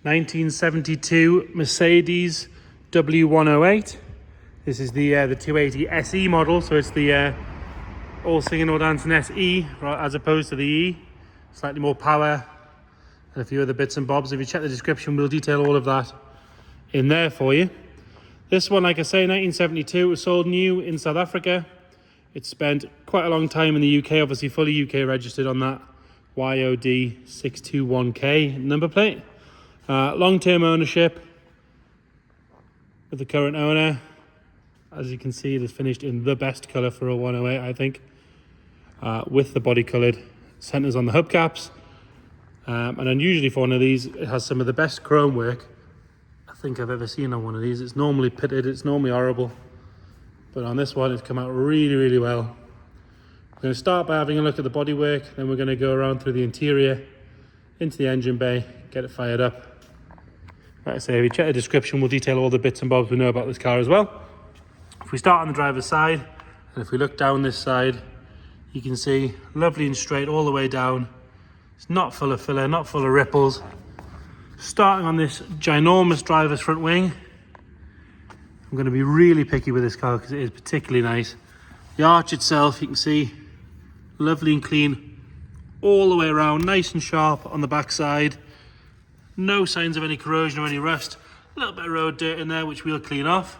1972 Mercedes W108. This is the 280 SE model, so it's the all singing, all dancing SE, right, as opposed to the E. Slightly more power and a few other bits and bobs. If you check the description, we'll detail all of that in there for you. This one, like I say, 1972, was sold new in South Africa. It spent quite a long time in the UK, obviously fully UK registered on that YOD621K number plate. Long-term ownership with the current owner. As you can see, it is finished in the best colour for a 108, I think, with the body coloured centres on the hubcaps. And unusually for one of these, it has some of the best chrome work I think I've ever seen on one of these. It's normally pitted, it's normally horrible, but on this one it's come out really, really well. We're going to start by having a look at the bodywork, then we're going to go around through the interior, into the engine bay, get it fired up. Like I say, if you check the description, we'll detail all the bits and bobs we know about this car as well. If we start on the driver's side, and if we look down this side, you can see lovely and straight all the way down. It's not full of filler, not full of ripples. Starting on this ginormous driver's front wing, I'm going to be really picky with this car because it is particularly nice. The arch itself, you can see, lovely and clean all the way around, nice and sharp on the back side. No signs of any corrosion or any rust. A little bit of road dirt in there, which we'll clean off.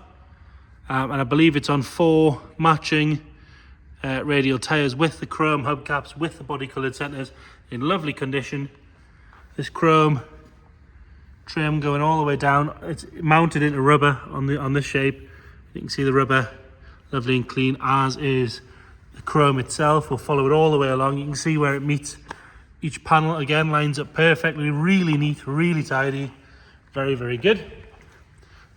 And I believe it's on 4 matching radial tyres with the chrome hubcaps, with the body coloured centres in lovely condition. This chrome trim going all the way down. It's mounted into rubber on this shape. You can see the rubber lovely and clean, as is the chrome itself. We'll follow it all the way along. You can see where it meets each panel. Again, lines up perfectly, really neat, really tidy, very, very good.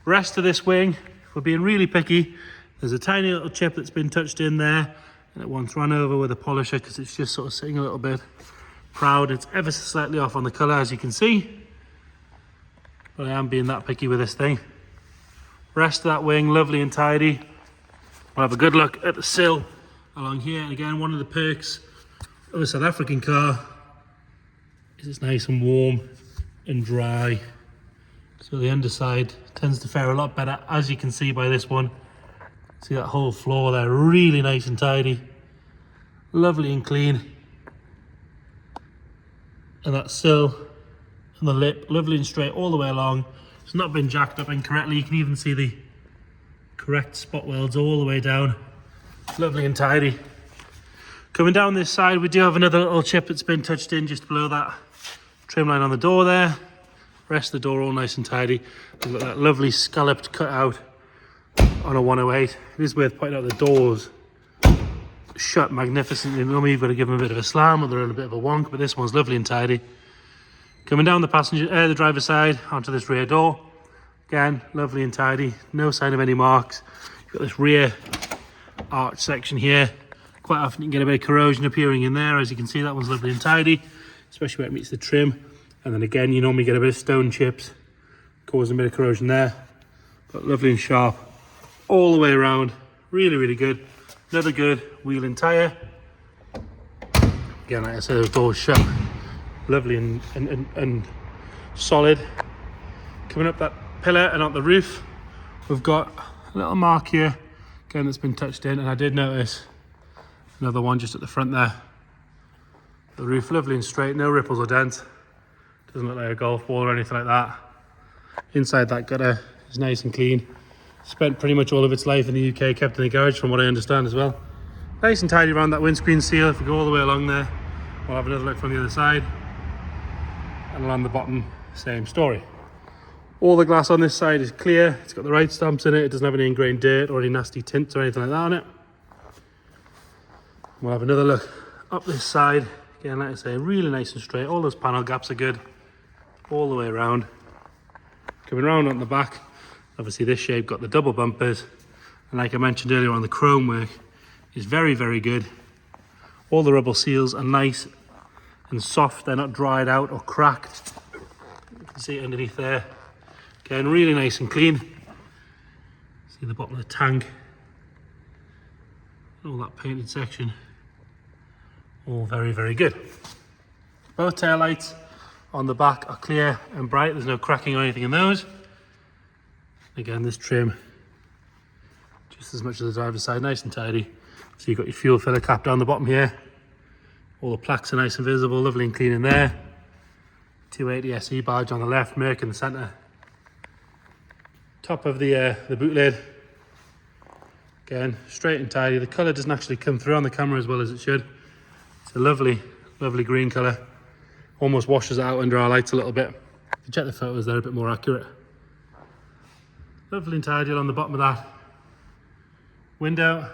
Rest of this wing, if we're being really picky, there's a tiny little chip that's been touched in there, and it once run over with a polisher because it's just sort of sitting a little bit proud. It's ever so slightly off on the colour, as you can see, but I am being that picky with this thing. Rest of that wing, lovely and tidy. We'll have a good look at the sill along here. And again, one of the perks of a South African car is it's nice and warm and dry. So the underside tends to fare a lot better, as you can see by this one. See that whole floor there, really nice and tidy. Lovely and clean. And that sill and the lip, lovely and straight all the way along. It's not been jacked up incorrectly. You can even see the correct spot welds all the way down. Lovely and tidy. Coming down this side, we do have another little chip that's been touched in just below that trim line on the door there. Rest of the door all nice and tidy. We've got that lovely scalloped cutout on a 108. It is worth pointing out the doors shut magnificently. Normally you've got to give them a bit of a slam or they're in a bit of a wonk, but this one's lovely and tidy. Coming down the driver's side onto this rear door. Again, lovely and tidy. No sign of any marks. You've got this rear arch section here. Quite often you can get a bit of corrosion appearing in there. As you can see, that one's lovely and tidy, especially where it meets the trim. And then again, you normally get a bit of stone chips, causing a bit of corrosion there. But lovely and sharp all the way around. Really, really good. Another good wheel and tyre. Again, like I said, those doors shut. Lovely and solid. Coming up that pillar and up the roof, we've got a little mark here, again, that's been touched in, and I did notice another one just at the front there. The roof lovely and straight, no ripples or dents. Doesn't look like a golf ball or anything like that. Inside that gutter is nice and clean. Spent pretty much all of its life in the UK, kept in the garage from what I understand as well. Nice and tidy around that windscreen seal. If we go all the way along there, we'll have another look from the other side. And along the bottom, same story. All the glass on this side is clear. It's got the right stamps in it. It doesn't have any ingrained dirt or any nasty tints or anything like that on it. We'll have another look up this side. Again, like I say, really nice and straight. All those panel gaps are good all the way around. Coming around on the back, obviously this shape got the double bumpers. And like I mentioned earlier on, the chrome work is very, very good. All the rubber seals are nice and soft. They're not dried out or cracked. You can see it underneath there. Again, really nice and clean. See the bottom of the tank. All that painted section. All very, very good. Both tail lights on the back are clear and bright. There's no cracking or anything in those. Again, this trim, just as much as the driver's side, nice and tidy. So you've got your fuel filler cap down the bottom here. All the plaques are nice and visible, lovely and clean in there. 280 SE badge on the left, Merc in the centre. Top of the boot lid. Again, straight and tidy. The colour doesn't actually come through on the camera as well as it should. It's a lovely, lovely green colour. Almost washes it out under our lights a little bit. If you check the photos, they're a bit more accurate. Lovely and tidy along the bottom of that window.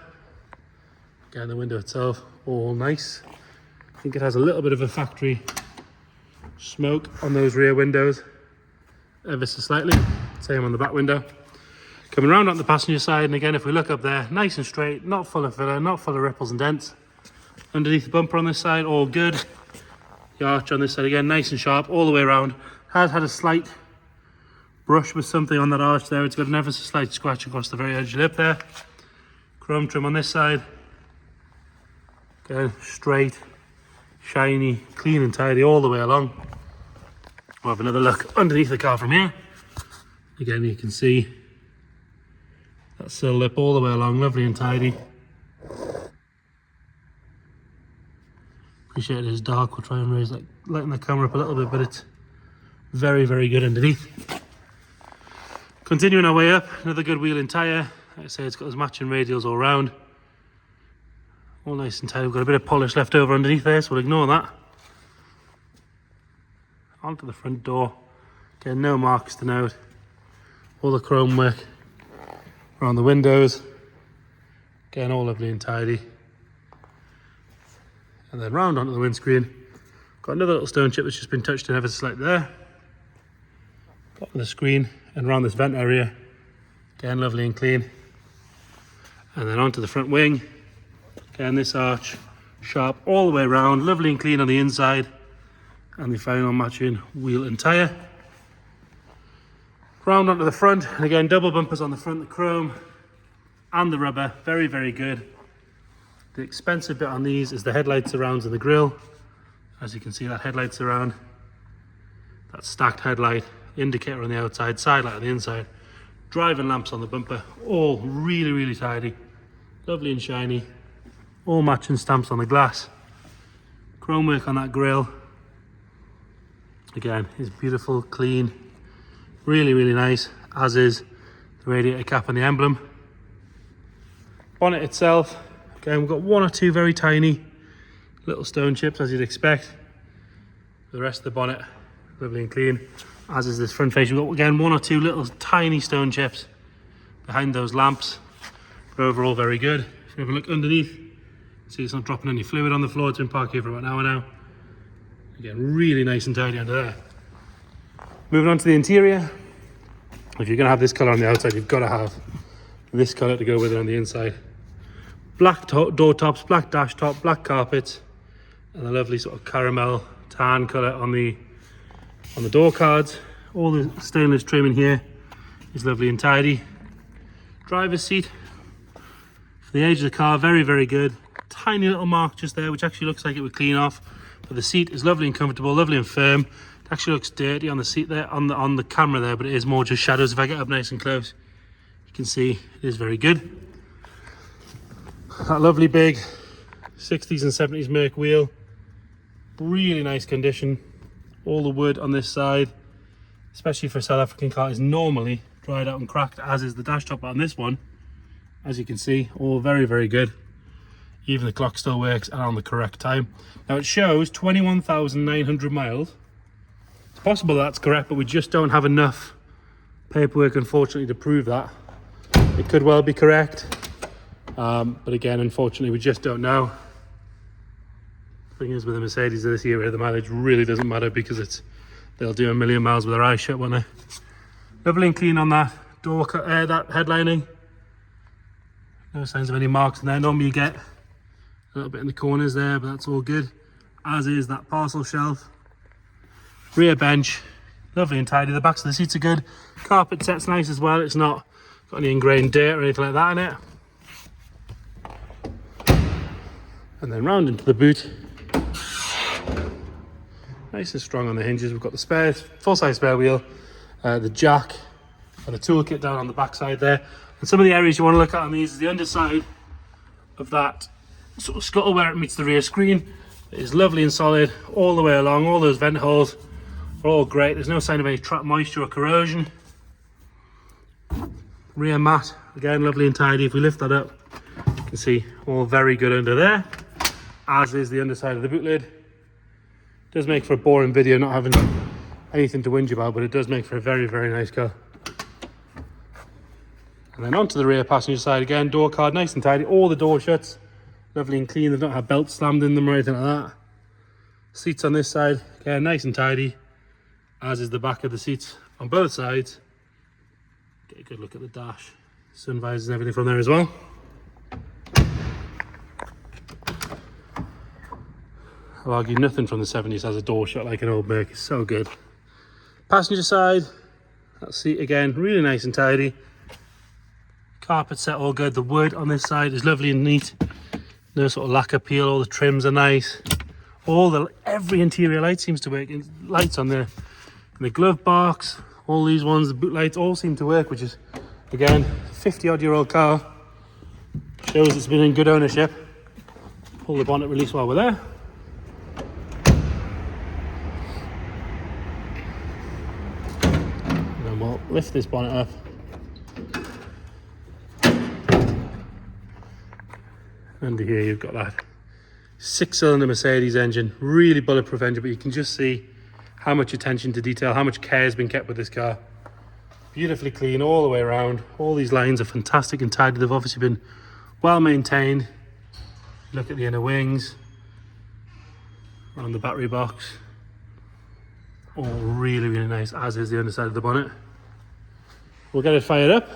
Again, the window itself, all nice. I think it has a little bit of a factory smoke on those rear windows, ever so slightly. Same on the back window. Coming around on the passenger side, and again, if we look up there, nice and straight, not full of filler, not full of ripples and dents. Underneath the bumper on this side, all good. The arch on this side, again, nice and sharp all the way around. Has had a slight brush with something on that arch there. It's got an ever so slight scratch across the very edge of the lip there. Chrome trim on this side. Again, straight, shiny, clean and tidy all the way along. We'll have another look underneath the car from here. Again, you can see that sill lip all the way along, lovely and tidy. Appreciate it is dark. We'll try and raise, lighten the camera up a little bit, but it's very, very good underneath. Continuing our way up, another good wheel and tyre. Like I say, it's got those matching radials all round. All nice and tidy. We've got a bit of polish left over underneath there, so we'll ignore that. Onto the front door. Again, no marks to note. All the chrome work around the windows. Again, all lovely and tidy. And then round onto the windscreen. Got another little stone chip that's just been touched in ever so slightly there. Bottom of the screen and around this vent area. Again, lovely and clean. And then onto the front wing. Again, this arch, sharp all the way around, lovely and clean on the inside. And the final matching wheel and tyre. Round onto the front, and again, double bumpers on the front, the chrome and the rubber, very, very good. The expensive bit on these is the headlight surrounds and the grille. As you can see, that headlight surround, that stacked headlight, indicator on the outside, side light on the inside, driving lamps on the bumper, all really, really tidy, lovely and shiny, all matching stamps on the glass, chrome work on that grille. Again, it's beautiful, clean, really, really nice, as is the radiator cap and the emblem. Bonnet itself, again, we've got one or two very tiny little stone chips, as you'd expect. The rest of the bonnet, lovely and clean, as is this front face. We've got, again, one or two little tiny stone chips behind those lamps, but overall very good. If you have a look underneath, see it's not dropping any fluid on the floor. It's been parked here for about an hour now. Again, really nice and tidy under there. Moving on to the interior. If you're going to have this colour on the outside, you've got to have this colour to go with it on the inside. Black door tops, black dash top, black carpets, and a lovely sort of caramel tan colour on the door cards. All the stainless trim in here is lovely and tidy. Driver's seat, for the age of the car, very, very good. Tiny little mark just there, which actually looks like it would clean off. But the seat is lovely and comfortable, lovely and firm. It actually looks dirty on the seat there, on the camera there, but it is more just shadows. If I get up nice and close, you can see it is very good. That lovely big 60s and 70s Merc wheel, really nice condition. All the wood on this side, especially for a South African car, is normally dried out and cracked, as is the dash top. But on this one, as you can see, all very, very good. Even the clock still works and on the correct time. Now it shows 21,900 miles. It's possible that's correct, but we just don't have enough paperwork, unfortunately, to prove that. It could well be correct, but again, unfortunately, we just don't know. The thing is, with a Mercedes this year, the mileage really doesn't matter, because they'll do 1,000,000 miles with their eyes shut, won't they? Lovely and clean on that door, that headlining. No signs of any marks in there. Normally you get a little bit in the corners there, but that's all good, as is that parcel shelf. Rear bench, lovely and tidy. The backs of the seats are good. Carpet set's nice as well. It's not got any ingrained dirt or anything like that in it. And then round into the boot. nice and strong on the hinges. We've got the spare, full-size spare wheel, the jack, and the toolkit down on the back side there. And some of the areas you want to look at on these is the underside of that sort of scuttle where it meets the rear screen. It is lovely and solid all the way along. All those vent holes are all great. There's no sign of any trapped moisture or corrosion. Rear mat, again, lovely and tidy. If we lift that up, you can see all very good under there, as is the underside of the boot lid. It does make for a boring video not having anything to whinge about, but it does make for a very, very nice car. And then onto the rear passenger side again, door card nice and tidy. All the door shuts, lovely and clean. They've not had belts slammed in them or anything like that. Seats on this side, again, nice and tidy, as is the back of the seats on both sides. Get a good look at the dash, sun visors and everything from there as well. I'll argue nothing from the 70s has a door shut like an old Merc. It's so good. Passenger side, that seat again, really nice and tidy. Carpet set all good. The wood on this side is lovely and neat. No sort of lacquer peel. All the trims are nice. Every interior light seems to work. Lights on in the glove box. All these ones, the boot lights, all seem to work, which is, again, 50-odd-year-old car. Shows it's been in good ownership. Pull the bonnet release while we're there. And then we'll lift this bonnet up. Under here you've got that 6-cylinder Mercedes engine, really bulletproof engine, but you can just see how much attention to detail, how much care has been kept with this car. Beautifully clean all the way around. All these lines are fantastic and tidy. They've obviously been well maintained. Look at the inner wings, on the battery box. All really, really nice, as is the underside of the bonnet. We'll get it fired up.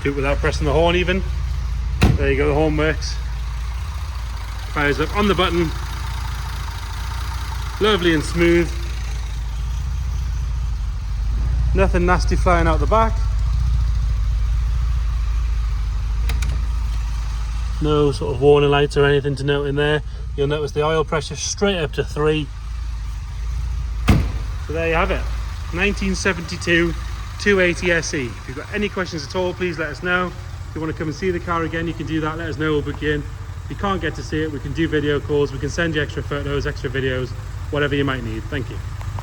Do it without pressing the horn even. There you go, the horn works. Fires up on the button. Lovely and smooth. Nothing nasty flying out the back. No sort of warning lights or anything to note in there. You'll notice the oil pressure straight up to 3. So there you have it. 1972 280 SE. If you've got any questions at all, please let us know. If you want to come and see the car again, you can do that. Let us know, we'll book you in. If you can't get to see it, we can do video calls, we can send you extra photos, extra videos, whatever you might need. Thank you.